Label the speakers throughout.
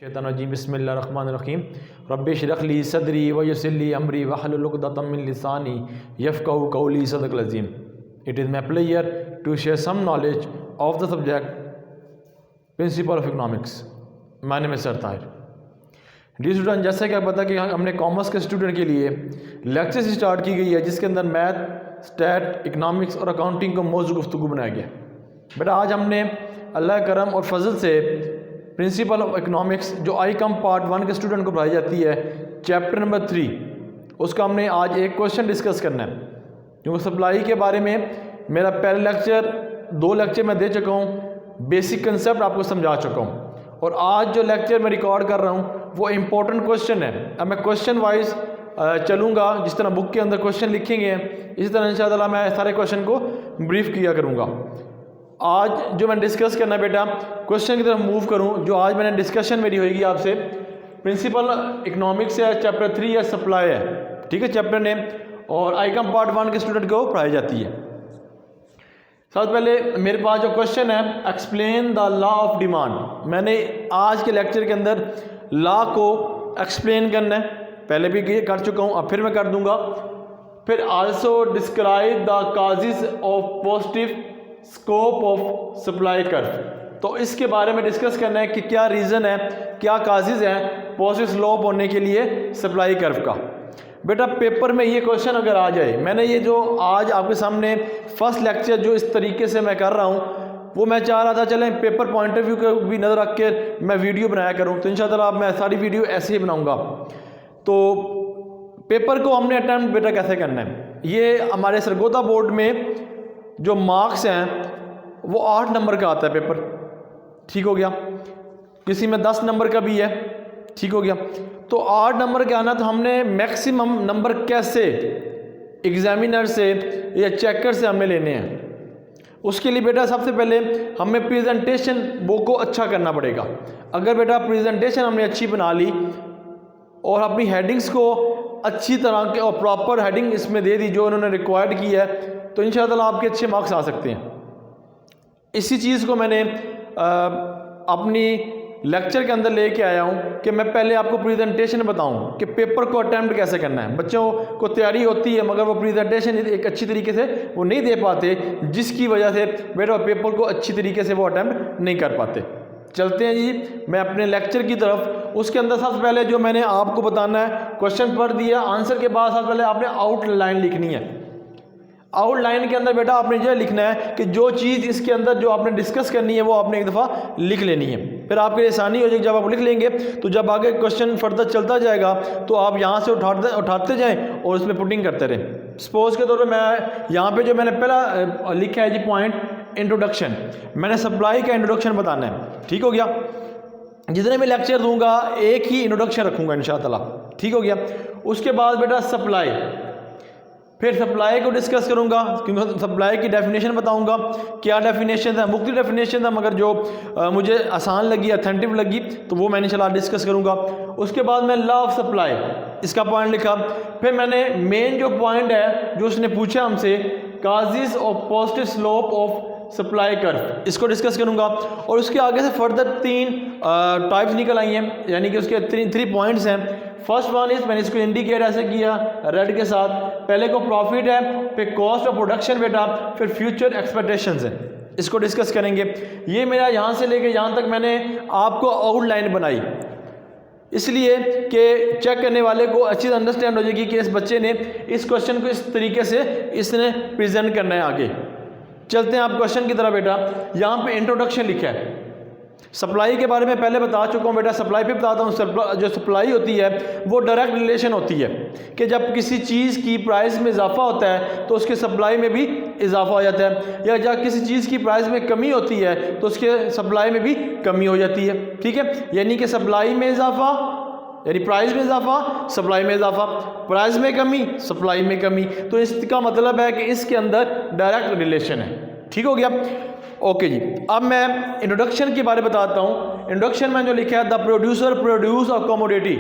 Speaker 1: शैतानरजीम बिस्मिल्लाहिर्रहमानिर्रहीम रब्बि इश्रह ली सदरी व यस्सिर ली अमरी वहलुल उक़दतम मिन लिसानी यफ़क़हू क़ौली सदक़ल अज़ीम। It is my pleasure to share some knowledge of the subject principle of economics. My name is sir Tahir. Dear student, जैसा कि आप पता कि हमने कॉमर्स के स्टूडेंट के लिए लेक्चर स्टार्ट की गई है जिसके अंदर मैथ, स्टैट, इकनॉमिक्स और अकाउंटिंग को मौजू गुफ्तगू बनाया गया। बेटा आज हमने अल्लाह करम और फजल से प्रिंसिपल ऑफ इकनॉमिक्स जो आई कम पार्ट 1 के स्टूडेंट को पढ़ाई जाती है चैप्टर नंबर 3, उसका हमने आज एक क्वेश्चन डिस्कस करना है। क्योंकि सप्लाई के बारे में मेरा पहले लेक्चर 2 लेक्चर मैं दे चुका हूँ, बेसिक कंसेप्ट आपको समझा चुका हूँ, और आज जो लेक्चर मैं रिकॉर्ड कर रहा हूँ वो इम्पोर्टेंट क्वेश्चन है। अब मैं क्वेश्चन वाइज चलूँगा, जिस तरह बुक के अंदर क्वेश्चन लिखेंगे इसी तरह इंशाअल्लाह मैं सारे क्वेश्चन को ब्रीफ किया करूँगा। आज जो मैं डिस्कस करना बेटा, क्वेश्चन की तरफ मूव करूं, जो आज मैंने डिस्कशन मेरी होगी आपसे, प्रिंसिपल इकनॉमिक्स है, चैप्टर 3 है, सप्लाई है, ठीक है चैप्टर नेम, और आई कम पार्ट 1 के स्टूडेंट को पढ़ाई जाती है। सबसे पहले मेरे पास जो क्वेश्चन है, explain the law of demand. मैंने आज के लेक्चर के अंदर लॉ को एक्सप्लेन करना है, पहले भी कर चुका हूँ, अब फिर मैं कर दूंगा। फिर also describe the causes of positive scope of supply curve. तो इसके बारे में डिस्कस करना है कि क्या रीज़न है, क्या काजेज हैं पॉजिटिव स्लोप होने के लिए सप्लाई कर्व का। बेटा पेपर में ये क्वेश्चन अगर आ जाए, मैंने ये जो आज आपके सामने फर्स्ट लेक्चर जो इस तरीके से मैं कर रहा हूँ वो मैं चाह रहा था चलें पेपर पॉइंट ऑफ व्यू को भी नज़र रख के मैं वीडियो बनाया करूँ, तो इंशाअल्लाह मैं सारी वीडियो ऐसे ही बनाऊँगा। तो पेपर को हमने अटैम्प्ट बेटा कैसे करना है, ये हमारे सरगोदा बोर्ड में जो मार्क्स हैं वो 8 नंबर का आता है पेपर, ठीक हो गया। किसी में 10 नंबर का भी है, ठीक हो गया। तो 8 नंबर का आना, तो हमने मैक्सिमम नंबर कैसे एग्जामिनर से या चेकर से हमें लेने हैं। उसके लिए बेटा सबसे पहले हमें प्रेजेंटेशन वो को अच्छा करना पड़ेगा। अगर बेटा प्रेजेंटेशन हमने अच्छी बना ली और अपनी हेडिंग्स को अच्छी तरह के और प्रॉपर हेडिंग इसमें दे दी जो उन्होंने रिक्वायर्ड की है, तो इंशाअल्लाह आपके अच्छे मार्क्स आ सकते हैं। इसी चीज़ को मैंने अपनी लेक्चर के अंदर लेके आया हूँ कि मैं पहले आपको प्रेजेंटेशन बताऊँ कि पेपर को अटैम्प्ट कैसे करना है। बच्चों को तैयारी होती है मगर वो प्रेजेंटेशन एक अच्छी तरीके से वो नहीं दे पाते, जिसकी वजह से बेटा पेपर को अच्छी तरीके से वो अटैम्प्ट नहीं कर पाते। चलते हैं जी मैं अपने लेक्चर की तरफ। उसके अंदर सबसे पहले जो मैंने आपको बताना है, क्वेश्चन पढ़ दिया, आंसर के बाद सबसे पहले आपने आउटलाइन लिखनी है। आउटलाइन के अंदर बेटा आपने यह लिखना है कि जो चीज़ इसके अंदर जो आपने डिस्कस करनी है वो आपने एक दफ़ा लिख लेनी है, फिर आपके लिए आसानी हो जाएगी। जब आप लिख लेंगे तो जब आगे क्वेश्चन फर्दर चलता जाएगा तो आप यहाँ से उठाते जाएं और उसमें पुटिंग करते रहें। सपोज के तौर पे मैं यहाँ पे जो मैंने पहला लिखा है जी पॉइंट इंट्रोडक्शन, मैंने सप्लाई का इंट्रोडक्शन बताना है, ठीक हो गया। जितने भी लेक्चर दूंगा एक ही इंट्रोडक्शन रखूँगा इंशाअल्लाह, ठीक हो गया। उसके बाद बेटा सप्लाई, फिर सप्लाई को डिस्कस करूंगा क्योंकि सप्लाई की डेफिनेशन बताऊंगा, क्या डेफिनेशन है, मुख्तलिफ डेफिनेशन था मगर जो मुझे आसान लगी, अथेंटिव लगी, तो वो मैंने इंशाअल्लाह डिस्कस करूंगा। उसके बाद मैं लॉ ऑफ सप्लाई इसका पॉइंट लिखा। फिर मैंने मेन जो पॉइंट है जो उसने पूछा हमसे, causes of positive slope of supply curve, इसको डिस्कस करूंगा। और उसके आगे से फर्दर 3 टाइप्स निकल आई हैं, यानी कि उसके 3 पॉइंट्स हैं। फर्स्ट वन इज, मैंने इसको इंडिकेट ऐसे किया रेड के साथ, पहले को प्रॉफिट है, फिर कॉस्ट ऑफ प्रोडक्शन बेटा, फिर फ्यूचर एक्सपेक्टेशंस है, इसको डिस्कस करेंगे। ये मेरा यहाँ से लेके यहाँ तक मैंने आपको आउटलाइन बनाई इसलिए कि चेक करने वाले को अच्छी अंडरस्टैंड हो जाएगी कि इस बच्चे ने इस क्वेश्चन को इस तरीके से इसने प्रेजेंट करना है आगे। चलते हैं आप क्वेश्चन की तरह। बेटा यहाँ पे इंट्रोडक्शन लिखा है, सप्लाई के बारे में पहले बता चुका हूँ बेटा, सप्लाई पे बताता हूँ। जो सप्लाई होती है वो डायरेक्ट रिलेशन होती है कि जब किसी चीज़ की प्राइस में इजाफा होता है तो उसके सप्लाई में भी इजाफा हो जाता है, या जब किसी चीज़ की प्राइस में कमी होती है तो उसके सप्लाई में भी कमी हो जाती है, ठीक है। यानी कि सप्लाई में इजाफा यानी प्राइस में इजाफा, सप्लाई में इजाफा, प्राइस में कमी, सप्लाई में कमी। तो इसका मतलब है कि इसके अंदर डायरेक्ट रिलेशन है, ठीक हो गया। ओके जी, अब मैं इंट्रोडक्शन के बारे में बताता हूँ। इंट्रोडक्शन में जो लिखा है, the producer produce a commodity,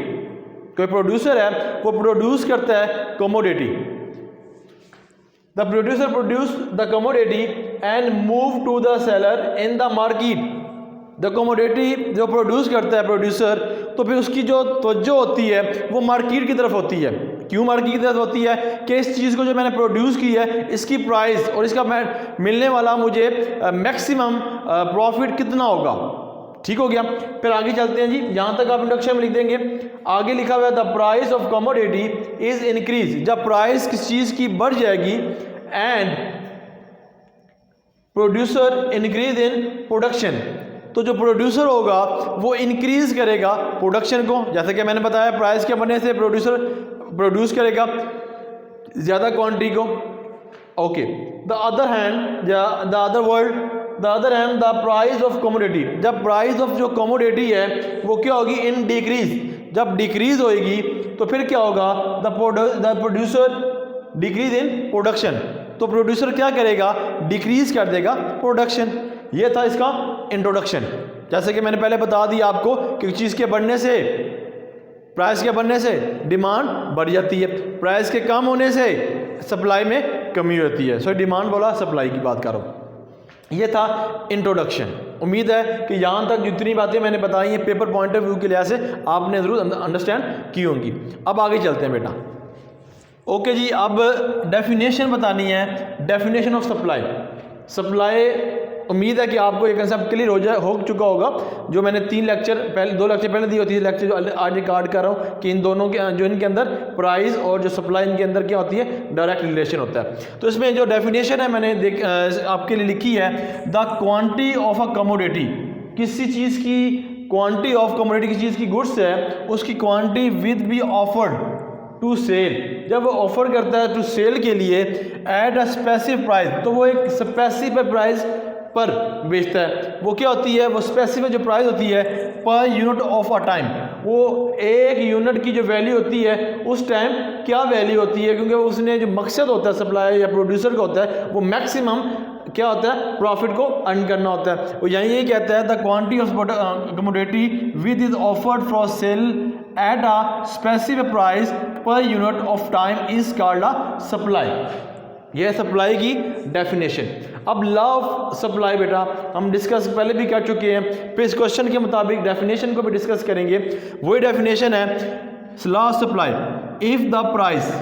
Speaker 1: कोई प्रोड्यूसर है वो प्रोड्यूस करता है commodity. The producer produce the commodity and move to the seller in the market, the commodity जो प्रोड्यूस करता है प्रोड्यूसर, तो फिर उसकी जो तवज्जो होती है वो मार्केट की तरफ होती है। क्यों मार्केट की तरफ होती है? कि इस चीज़ को जो मैंने प्रोड्यूस की है इसकी प्राइस और इसका मिलने वाला मुझे मैक्सिमम प्रॉफिट कितना होगा। ठीक हो गया। फिर आगे चलते हैं जी, यहाँ तक आप इंट्रोडक्शन में लिख देंगे। आगे लिखा हुआ है the price of commodity is increase, जब प्राइस किस चीज़ की बढ़ जाएगी, and producer increase in production, तो जो प्रोड्यूसर होगा वो इंक्रीज करेगा प्रोडक्शन को। जैसे कि मैंने बताया प्राइस के बनने से प्रोड्यूसर प्रोड्यूस करेगा ज़्यादा क्वांटिटी को। Okay, the other hand the other hand the price of commodity, जब प्राइस ऑफ जो कमोडिटी है वो क्या होगी? इन डिक्रीज, जब डिक्रीज होएगी तो फिर क्या होगा? The producer decrease in production, तो प्रोड्यूसर क्या करेगा? डिक्रीज कर देगा प्रोडक्शन। ये था इसका इंट्रोडक्शन। जैसे कि मैंने पहले बता दिया आपको कि चीज़ के बढ़ने से, प्राइस के बढ़ने से डिमांड बढ़ जाती है, प्राइस के कम होने से सप्लाई में कमी होती है। सो डिमांड बोला, सप्लाई की बात करो। ये था इंट्रोडक्शन। उम्मीद है कि यहाँ तक जितनी बातें मैंने बताई हैं पेपर पॉइंट ऑफ व्यू के लिहाज से आपने ज़रूर अंडरस्टैंड की होंगी। अब आगे चलते हैं बेटा। ओके जी, अब डेफिनेशन बतानी है, डेफिनेशन ऑफ सप्लाई। सप्लाई, उम्मीद है कि आपको ये कंसेप्ट क्लियर हो चुका होगा। जो मैंने 2 लेक्चर पहले दी होती है, लेक्चर जो आज रिकॉर्ड कर रहा हूँ कि इन दोनों के जो इनके अंदर प्राइस और जो सप्लाई इनके अंदर क्या होती है? डायरेक्ट रिलेशन होता है। तो इसमें जो डेफिनेशन है मैंने आपके लिए लिखी है, the quantity of a commodity, किसी चीज़ की क्वांटिटी ऑफ कमोडिटी, किसी चीज़ की गुड्स है उसकी quantity with be offered to sale, जब वो ऑफर करता है टू सेल के लिए एट अ स्पेसिफिक प्राइस, तो वो एक स्पेसिफिक प्राइस पर बेचता है। वो क्या होती है? वो स्पेसिफिक जो प्राइस होती है per unit of a time, वो एक यूनिट की जो वैल्यू होती है उस टाइम क्या वैल्यू होती है, क्योंकि उसने जो मकसद होता है सप्लाई या प्रोड्यूसर का होता है वो मैक्सिमम क्या होता है? प्रॉफिट को अर्न करना होता है। वो यही कहता है the quantity of commodity with is offered for sale at a specific price per unit of time is called a supply. यह सप्लाई की डेफिनेशन। अब लॉ ऑफ सप्लाई बेटा हम डिस्कस पहले भी कर चुके हैं, फिर इस क्वेश्चन के मुताबिक डेफिनेशन को भी डिस्कस करेंगे। वही डेफिनेशन है law of supply. If the price,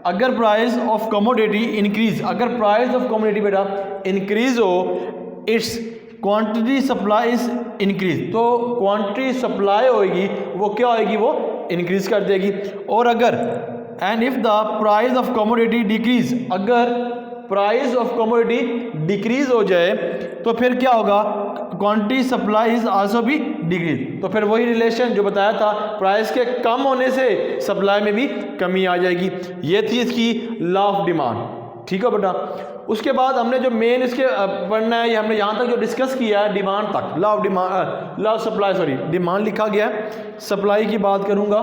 Speaker 1: अगर प्राइस ऑफ कमोडिटी इंक्रीज, अगर प्राइस ऑफ कमोडिटी बेटा इंक्रीज हो, it's quantity supply is increase, तो क्वांटिटी सप्लाई होगी वो क्या होगी? वो इंक्रीज कर देगी। और अगर and if the price of commodity decrease, अगर प्राइस ऑफ कमोडिटी डिक्रीज हो जाए तो फिर क्या होगा? क्वांटिटी सप्लाई इज आल्सो भी डिक्रीज। तो फिर वही रिलेशन जो बताया था, प्राइस के कम होने से सप्लाई में भी कमी आ जाएगी। ये थी इसकी लॉ ऑफ डिमांड। ठीक है बेटा। उसके बाद हमने जो मेन इसके पढ़ना है, ये हमने यहाँ तक जो डिस्कस किया है डिमांड तक, law of demand, law of supply, sorry demand लिखा गया है, सप्लाई की बात करूँगा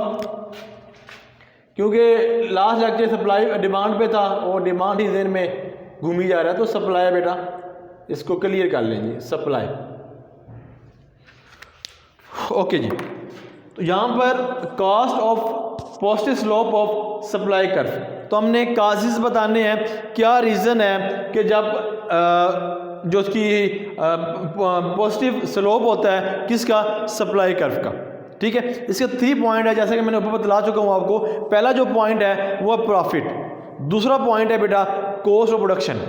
Speaker 1: क्योंकि लास्ट लेक्चर सप्लाई डिमांड पे था और डिमांड ही ज़हन में घूमी जा रहा है, तो सप्लाई बेटा इसको क्लियर कर लेंगे, सप्लाई। ओके जी, तो यहाँ पर cost of positive slope of supply curve, तो हमने काजेस बताने हैं, क्या रीज़न है कि जब जो उसकी पॉजिटिव स्लोप होता है किसका? सप्लाई कर्व का। ठीक है, इसके 3 पॉइंट है, जैसे कि मैंने ऊपर बतला चुका हूँ आपको। पहला जो पॉइंट है वो प्रॉफिट, दूसरा पॉइंट है बेटा कॉस्ट ऑफ प्रोडक्शन,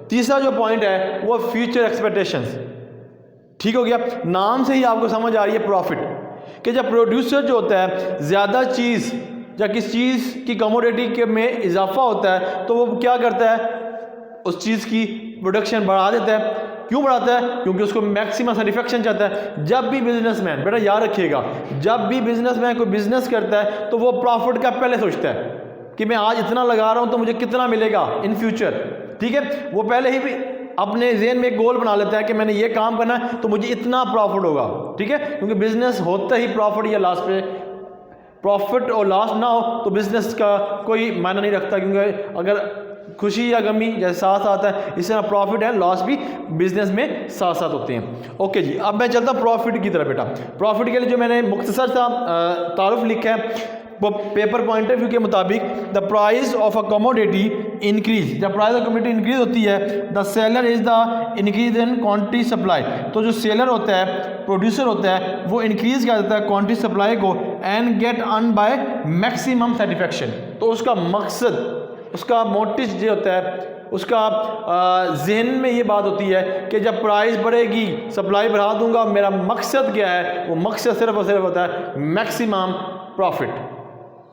Speaker 1: तीसरा जो पॉइंट है वो फ्यूचर एक्सपेक्टेशंस। ठीक हो गया, नाम से ही आपको समझ आ रही है प्रॉफिट, कि जब प्रोड्यूसर जो होता है ज़्यादा चीज़ या किस चीज़ की कमोडिटी के में इजाफा होता है तो वो क्या करता है? उस चीज़ की प्रोडक्शन बढ़ा देता है। क्यों बढ़ाता है? क्योंकि उसको मैक्सिमम सेटिस्फेक्शन चाहता है। जब भी बिजनेसमैन, बेटा याद रखिएगा, जब भी बिजनेसमैन कोई बिजनेस करता है तो वो प्रॉफिट का पहले सोचता है कि मैं आज इतना लगा रहा हूँ तो मुझे कितना मिलेगा इन फ्यूचर। ठीक है, वो पहले ही भी अपने ज़हन में एक गोल बना लेता है कि मैंने ये काम करना है तो मुझे इतना प्रॉफिट होगा। ठीक है, क्योंकि बिजनेस होता ही प्रॉफिट या लॉस पे, प्रॉफिट और लॉस ना हो तो बिजनेस का कोई मायना नहीं रखता, क्योंकि अगर खुशी या गमी जैसे साथ साथ है, इस तरह प्रॉफिट है लॉस भी बिजनेस में साथ साथ होते हैं। ओके जी, अब मैं चलता हूँ प्रॉफिट की तरफ। बेटा प्रॉफिट के लिए जो मैंने मुख्तसर सा तारुफ लिखा है वो पेपर पॉइंट ऑफ व्यू के मुताबिक, the price of a commodity increase, जब प्राइस ऑफ कमोडिटी इंक्रीज होती है, the seller is the increase in quantity supply, तो जो सेलर होता है प्रोड्यूसर होता है वो इंक्रीज़ कर देता है क्वांटिटी सप्लाई को and get earn by maximum satisfaction. तो उसका मकसद, उसका मोटिव जो होता है, उसका जहन में ये बात होती है कि जब प्राइस बढ़ेगी सप्लाई बढ़ा दूंगा, मेरा मकसद क्या है, वो मकसद सिर्फ और सिर्फ होता है मैक्सिमम प्रॉफिट।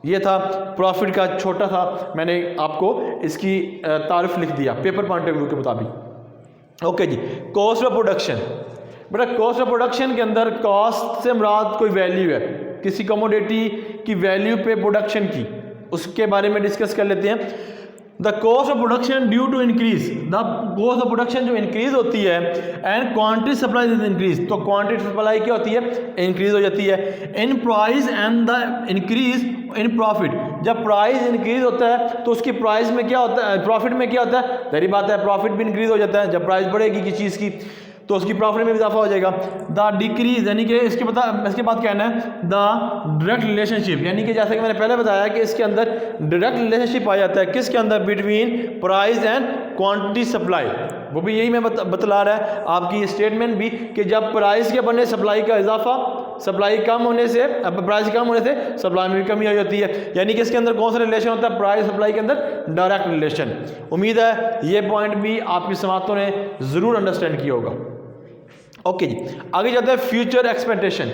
Speaker 1: ये था प्रॉफिट का छोटा सा, मैंने आपको इसकी तारीफ लिख दिया पेपर पॉइंट ऑफ व्यू के मुताबिक। Okay ji, cost of production. बेटा कॉस्ट ऑफ प्रोडक्शन के अंदर कॉस्ट से मुराद कोई वैल्यू है, किसी कमोडिटी की वैल्यू पे प्रोडक्शन की, उसके बारे में डिस्कस कर लेते हैं। The cost of production due to increase, the cost of production जो इंक्रीज होती है and quantity supply is increase, तो क्वांटिटी सप्लाई क्या होती है, इंक्रीज हो जाती है। In price and the increase in profit, जब प्राइस इंक्रीज होता है तो उसकी प्राइस में क्या होता है, प्रॉफिट में क्या होता है, जाहिर बात है प्रॉफिट भी इंक्रीज हो जाता है। जब प्राइस बढ़ेगी किसी चीज़ की तो उसकी प्रॉफिट में इजाफा हो जाएगा। द डिक्रीज, यानी कि इसके बाद कहना है द डायरेक्ट रिलेशनशिप, यानी कि जैसे कि मैंने पहले बताया कि इसके अंदर डायरेक्ट रिलेशनशिप आ जाता है, किसके अंदर, between price and quantity supply. वो भी यही मैं बतला रहा है आपकी स्टेटमेंट भी कि जब प्राइस के बनने सप्लाई का इजाफा, सप्लाई कम होने से, प्राइस कम होने से सप्लाई में भी कमी हो जाती है। यानी कि इसके अंदर कौन सा रिलेशन होता है, प्राइस सप्लाई के अंदर डायरेक्ट रिलेशन। उम्मीद है ये पॉइंट भी आपकी समातों ने ज़रूर अंडरस्टैंड किया होगा। ओके जी, आगे जाते हैं फ्यूचर एक्सपेक्टेशन।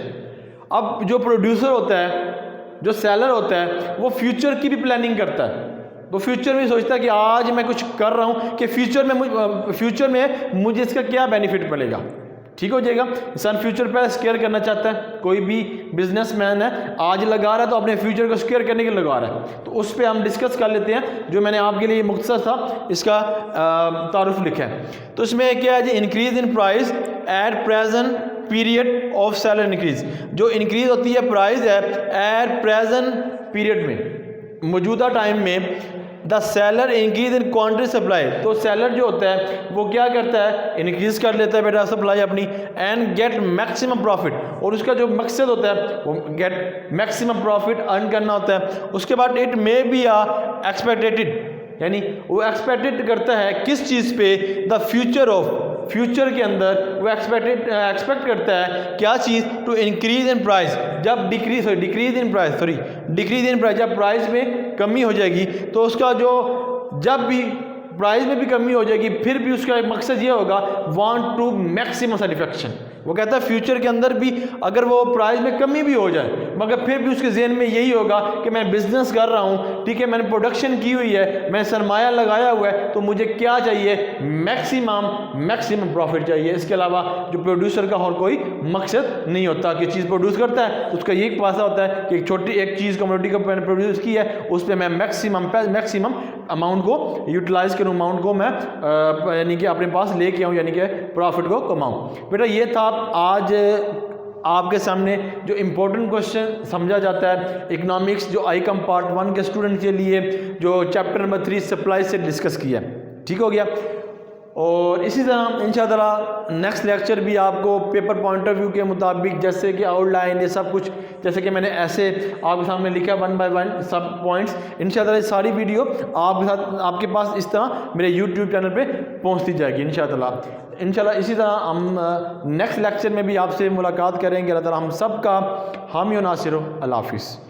Speaker 1: अब जो प्रोड्यूसर होता है, जो सेलर होता है, वो फ्यूचर की भी प्लानिंग करता है। वो फ्यूचर में सोचता है कि आज मैं कुछ कर रहा हूँ कि फ्यूचर में मुझे इसका क्या बेनिफिट मिलेगा, ठीक हो जाएगा। इंसान फ्यूचर पर स्केयर करना चाहता है, कोई भी बिजनेसमैन है आज लगा रहा है तो अपने फ्यूचर को स्केयर करने के लिए लगा रहा है। तो उस पर हम डिस्कस कर लेते हैं, जो मैंने आपके लिए मुख्तसर था इसका तारुफ लिखा है। तो इसमें क्या है जी, increase in price at present period of seller increase, जो इंक्रीज होती है प्राइस है एट प्रेजेंट पीरियड में, मौजूदा टाइम में। The seller increase in quantity supply, तो सेलर जो होता है वो क्या करता है, इंक्रीज कर लेता है बेटा सप्लाई अपनी, एंड गेट मैक्सिमम प्रॉफिट, और उसका जो मकसद होता है वो गेट मैक्सिमम प्रॉफिट अर्न करना होता है। उसके बाद इट मे बी एक्सपेक्टेड, यानी वो एक्सपेक्टेड करता है किस चीज़ पे, द फ्यूचर ऑफ, फ्यूचर के अंदर वो एक्सपेक्ट करता है क्या चीज़, टू इंक्रीज इन प्राइस, जब डिक्रीज इन प्राइस, जब प्राइस में कमी हो जाएगी तो उसका जो, जब भी प्राइस में भी कमी हो जाएगी फिर भी उसका मकसद ये होगा वांट टू मैक्सिमम सेटिस्फेक्शन। वो कहता है फ्यूचर के अंदर भी अगर वो प्राइस में कमी भी हो जाए मगर फिर भी उसके जहन में यही होगा कि मैं बिजनेस कर रहा हूँ, ठीक है, मैंने प्रोडक्शन की हुई है, मैं सरमाया लगाया हुआ है, तो मुझे क्या चाहिए, मैक्सिमम प्रॉफिट चाहिए। इसके अलावा जो प्रोड्यूसर का और कोई मकसद नहीं होता कि चीज़ प्रोड्यूस करता है तो उसका यही पासा होता है कि एक छोटी एक चीज़ कमोडिटी को मैंने प्रोड्यूस की है, उस पर मैं मैक्सिमम अमाउंट को यूटिलाइज करूँ, अमाउंट को मैं यानी कि अपने पास लेके आऊँ, यानी कि प्रॉफिट को कमाऊँ। बेटा ये था आज आपके सामने जो इम्पोर्टेंट क्वेश्चन समझा जाता है इकोनॉमिक्स, जो आईकॉम पार्ट 1 के स्टूडेंट के लिए, जो चैप्टर नंबर 3 सप्लाई से डिस्कस किया, ठीक हो गया। और इसी तरह इंशाअल्लाह नेक्स्ट लेक्चर भी आपको पेपर पॉइंट ऑफ व्यू के मुताबिक, जैसे कि आउटलाइन ये सब कुछ, जैसे कि मैंने ऐसे आपके सामने लिखा 1 बाय 1 सब पॉइंट्स, इंशाअल्लाह सारी वीडियो आपके साथ आपके पास इस तरह मेरे यूट्यूब चैनल पे पहुंचती जाएगी इंशाअल्लाह। इसी तरह हम नेक्स्ट लेक्चर में भी आपसे मुलाकात करेंगे। अल्लाह ताला हम सब का हामी और नासिर हो। अल्लाह हाफिज़।